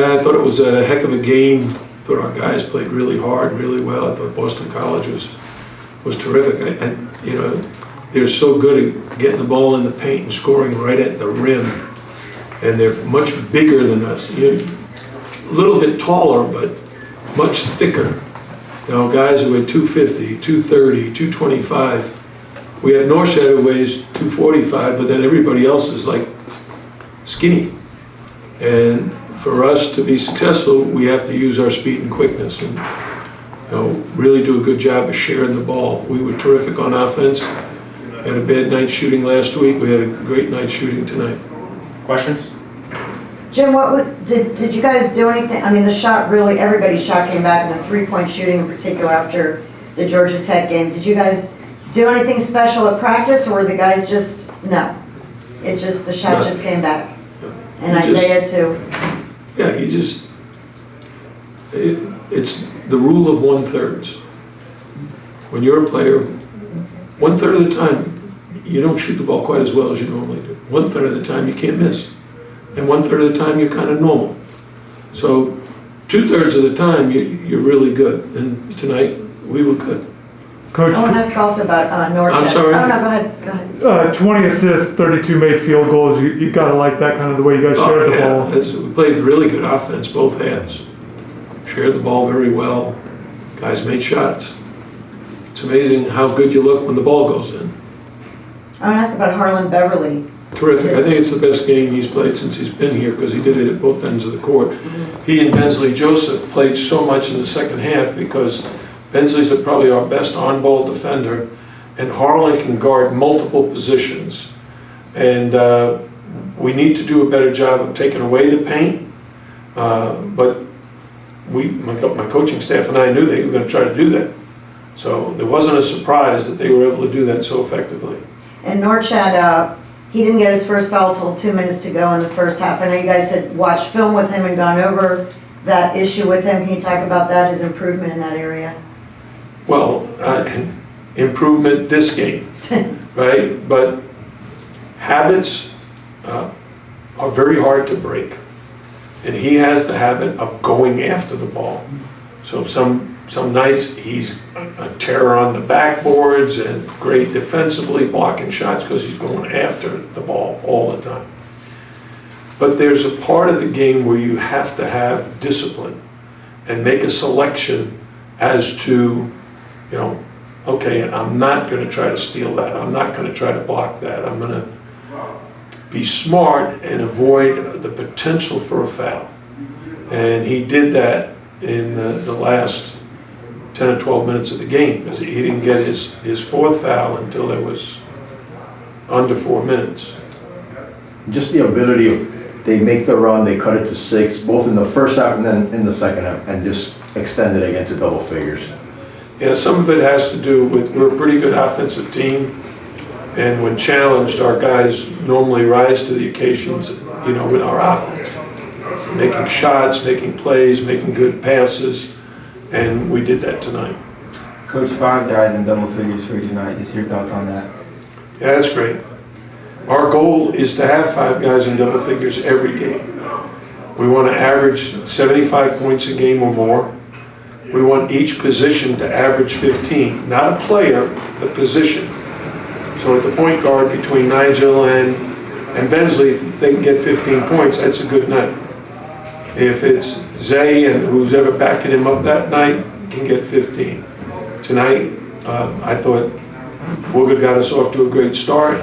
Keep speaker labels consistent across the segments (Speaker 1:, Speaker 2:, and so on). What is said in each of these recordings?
Speaker 1: I thought it was a heck of a game. I thought our guys played really hard, really well. I thought Boston College was terrific. You know, they're so good at getting the ball in the paint and scoring right at the rim. And they're much bigger than us. A little bit taller, but much thicker. You know, guys who had 250, 230, 225. We have Norshad who weighs 245, but then everybody else is like skinny. And for us to be successful, we have to use our speed and quickness and really do a good job of sharing the ball. We were terrific on offense. Had a bad night shooting last week. We had a great night shooting tonight.
Speaker 2: Questions?
Speaker 3: Jim, did you guys do anything? I mean, the shot really, everybody's shot came back, and the three-point shooting in particular after the Georgia Tech game. Did you guys do anything special at practice, or were the guys just, no? It just, the shot just came back. And Isaiah too.
Speaker 1: Yeah, it's the rule of 1/3. When you're a player, 1/3 of the time, you don't shoot the ball quite as well as you normally do. 1/3 of the time, you can't miss. And 1/3 of the time, you're kind of normal. So 2/3 of the time, you're really good. And tonight, we were good.
Speaker 4: Coach,
Speaker 3: I want to ask also about Norshad.
Speaker 1: I'm sorry?
Speaker 3: Oh, no, go ahead.
Speaker 4: 20 assists, 32 made field goals. You gotta like that kind of the way you guys shared the ball.
Speaker 1: We played really good offense, both halves. Shared the ball very well. Guys made shots. It's amazing how good you look when the ball goes in.
Speaker 3: I want to ask about Harlond Beverly.
Speaker 1: Terrific. I think it's the best game he's played since he's been here because he did it at both ends of the court. He and Bensley Joseph played so much in the second half because Bensley's probably our best on-ball defender, and Harlan can guard multiple positions. And we need to do a better job of taking away the paint. But my coaching staff and I knew they were going to try to do that. So there wasn't a surprise that they were able to do that so effectively.
Speaker 3: And Norshad, he didn't get his first foul till 2 minutes to go in the first half. I know you guys had watched film with him and gone over that issue with him. Can you talk about that, his improvement in that area?
Speaker 1: Well, improvement this game, right? But habits are very hard to break. And he has the habit of going after the ball. So some nights he's a terror on the backboards and great defensively blocking shots because he's going after the ball all the time. But there's a part of the game where you have to have discipline and make a selection as to, okay, I'm not going to try to steal that. I'm not going to try to block that. I'm going to be smart and avoid the potential for a foul. And he did that in the last 10 or 12 minutes of the game because he didn't get his fourth foul until it was under 4 minutes.
Speaker 5: Just the ability of, they make the run, they cut it to 6, both in the first half and then in the second half, and just extend it again to double figures.
Speaker 1: Yeah, some of it has to do with we're a pretty good offensive team, and when challenged, our guys normally rise to the occasions, with our offense. Making shots, making plays, making good passes, and we did that tonight.
Speaker 6: Coach, 5 guys in double figures for you tonight. Just your thoughts on that?
Speaker 1: Yeah, that's great. Our goal is to have 5 guys in double figures every game. We want to average 75 points a game or more. We want each position to average 15. Not a player, the position. So at the point guard between Nigel and Bensley, if they can get 15 points, that's a good night. If it's Zay and who's ever backing him up that night, can get 15. Tonight, I thought Wooga got us off to a great start.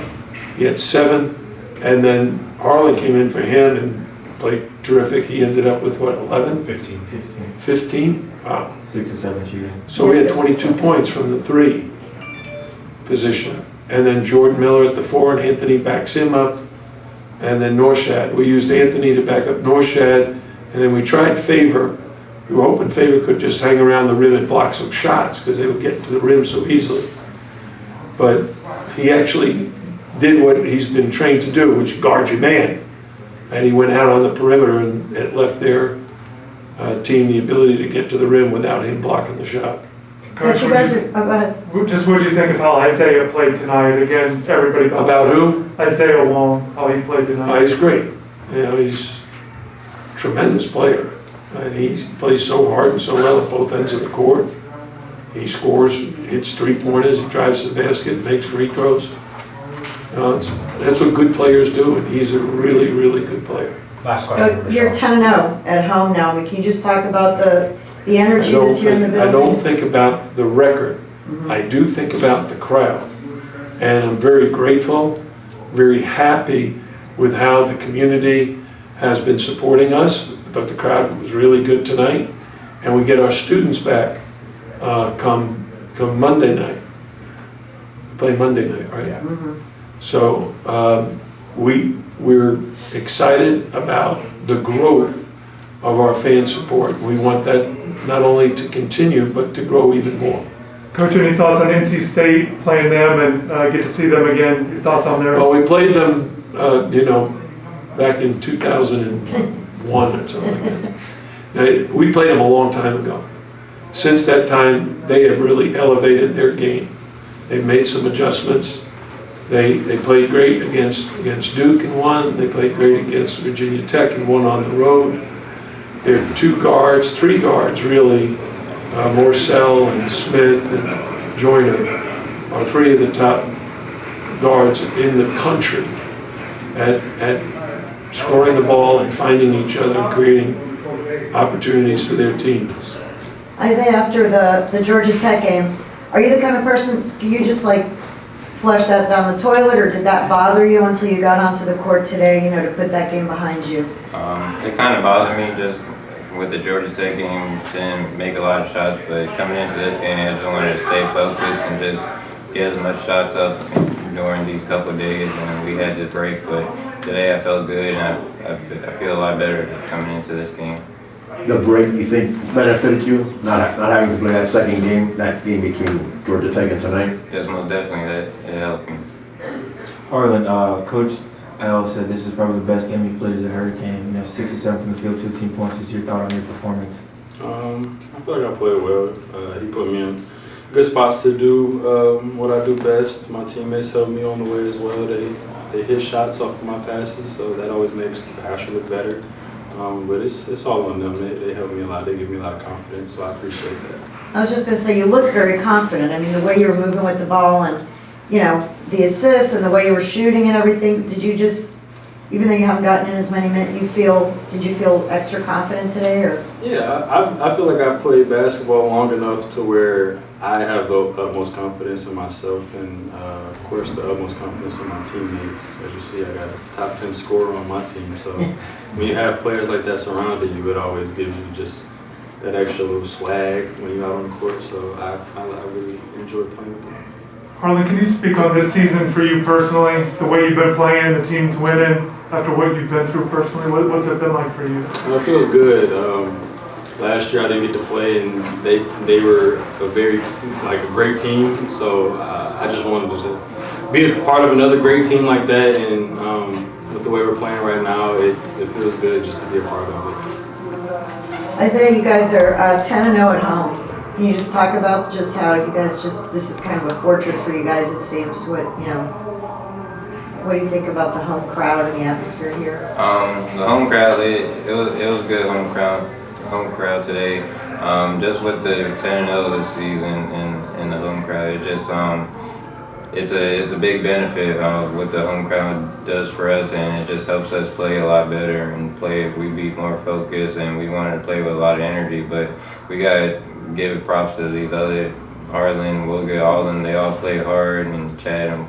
Speaker 1: He had 7, and then Harlan came in for him and played terrific. He ended up with what, 11? 15? Wow.
Speaker 6: 6 or 7 shooting.
Speaker 1: So we had 22 points from the 3 position. And then Jordan Miller at the 4, and Anthony backs him up. And then Norshad. We used Anthony to back up Norshad. And then we tried Favor. We were hoping Favor could just hang around the rim and block some shots because they would get to the rim so easily. But he actually did what he's been trained to do, which guard your man. And he went out on the perimeter and it left their team the ability to get to the rim without him blocking the shot.
Speaker 3: But you guys are, go ahead.
Speaker 4: Just what do you think of how Isaiah played tonight? Again, everybody.
Speaker 1: About who?
Speaker 4: Isaiah Wong, how he played tonight.
Speaker 1: He's great. He's tremendous player. And he plays so hard and so well at both ends of the court. He scores, hits three-pointers, he drives to the basket, makes free throws. That's what good players do, and he's a really, really good player.
Speaker 2: Last question. for
Speaker 3: You're
Speaker 2: Michelle.
Speaker 3: 10-0 at home now. I mean, can you just talk about the energy this year in the building?
Speaker 1: I don't think about the record. I do think about the crowd. And I'm very grateful, very happy with how the community has been supporting us. I thought the crowd was really good tonight. And we get our students back come Monday night. We play Monday night, right?
Speaker 2: Yeah.
Speaker 1: So we're excited about the growth of our fan support. We want that not only to continue, but to grow even more.
Speaker 4: Coach, any thoughts on NC State, playing them and get to see them again? Your thoughts on their?
Speaker 1: Well, we played them, back in 2001 or something like that. We played them a long time ago. Since that time, they have really elevated their game. They've made some adjustments. They played great against Duke and won. They played great against Virginia Tech and won on the road. They're three guards really. Morcell and Smith and Joyner are three of the top guards in the country at scoring the ball and finding each other and creating opportunities for their teams.
Speaker 3: Isaiah, after the Georgia Tech game, are you the kind of person, can you just like flush that down the toilet, or did that bother you until you got onto the court today, to put that game behind you?
Speaker 7: It kind of bothered me just with the Georgia Tech game, didn't make a lot of shots, but coming into this game, I just wanted to stay focused and just get as much shots up during these couple of days, and we had to break. But today I felt good, and I feel a lot better coming into this game.
Speaker 5: The break, you think, benefited you, not having to play that game between Georgia Tech and tonight?
Speaker 7: Yes, most definitely, that it helped me.
Speaker 6: Harlond, Coach Al said this is probably the best game he played as a Hurricane. 6 of 7 from the field, 15 points. What's your thought on your performance?
Speaker 8: I feel like I played well. He put me in good spots to do what I do best. My teammates helped me on the way as well. They hit shots off of my passes, so that always makes the passer look better. But it's all on them. They help me a lot. They give me a lot of confidence, so I appreciate that.
Speaker 3: I was just going to say, you look very confident. I mean, the way you were moving with the ball and, the assists and the way you were shooting and everything, did you just, even though you haven't gotten in as many minutes, did you feel extra confident today? Or?
Speaker 8: Yeah, I feel like I played basketball long enough to where I have the utmost confidence in myself and, of course, the utmost confidence in my teammates. As you see, I got a top 10 scorer on my team. So when you have players like that surrounding you, it always gives you just that extra little swag when you're out on the court. So I really enjoy playing with them.
Speaker 4: Harlan, can you speak on this season for you personally, the way you've been playing, the team's winning, after what you've been through personally? What's it been like for you?
Speaker 8: Well, it feels good. Last year I didn't get to play, and they were a great team. So I just wanted to be a part of another great team like that. And with the way we're playing right now, it feels good just to be a part of it.
Speaker 3: Isaiah, you guys are 10-0 at home. Can you just talk about just how you guys this is kind of a fortress for you guys, it seems. What do you think about the home crowd and the atmosphere here?
Speaker 7: The home crowd, it was a good home crowd today. Just with the 10-0 this season and the home crowd, it just it's a big benefit what the home crowd does for us, and it just helps us play a lot better and we be more focused, and we wanted to play with a lot of energy. But we gotta give props to these other Harlan, Wilga, all of them. They all play hard, and Chad and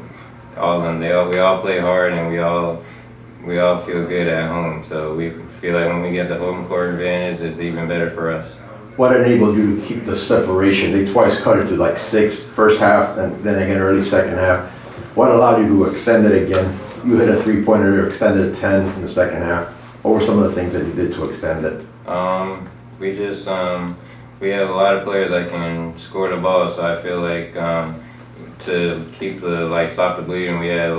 Speaker 7: all of them. We all play hard, and we all feel good at home. So we feel like when we get the home court advantage, it's even better for us.
Speaker 5: What enabled you to keep the separation? They twice cut it to 6 first half, and then again early second half. What allowed you to extend it again? You hit a three-pointer, extended it 10 in the second half. What were some of the things that you did to extend it?
Speaker 7: We just we have a lot of players that can score the ball, so I feel like to keep stop the bleeding, we had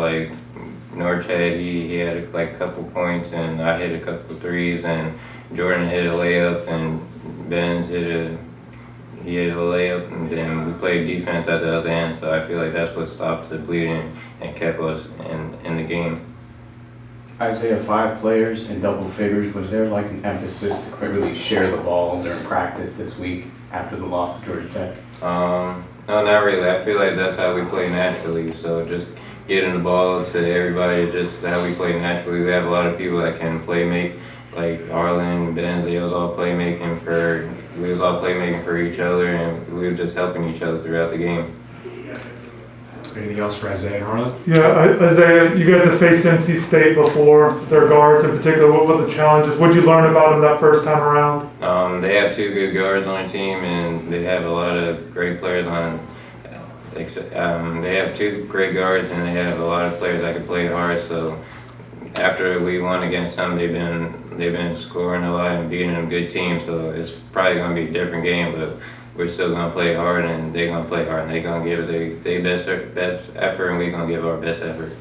Speaker 7: Norchad, he had a couple points, and I hit a couple threes, and Jordan hit a layup, and Benz hit a layup, and then we played defense at the other end. So I feel like that's what stopped the bleeding and kept us in the game.
Speaker 2: Isaiah, 5 players in double figures. Was there like an emphasis to really share the ball during practice this week after the loss to Georgia Tech?
Speaker 7: No, not really. I feel like that's how we play naturally. So just getting the ball to everybody, just how we play naturally. We have a lot of people that can play make, like Arlen, Benz. We was all playmaking for each other, and we were just helping each other throughout the game.
Speaker 9: Anything else for Isaiah and Harlan?
Speaker 4: Yeah, Isaiah, you guys have faced NC State before, their guards in particular. What were the challenges? What did you learn about them that first time around?
Speaker 7: They have 2 good guards on the team, and they have a lot of great players on. They have 2 great guards, and they have a lot of players that can play hard. So after we won against them, they've been scoring a lot and beating a good team. So it's probably going to be a different game, but we're still going to play hard, and they're going to play hard, and they're going to give their best effort, and we're going to give our best effort.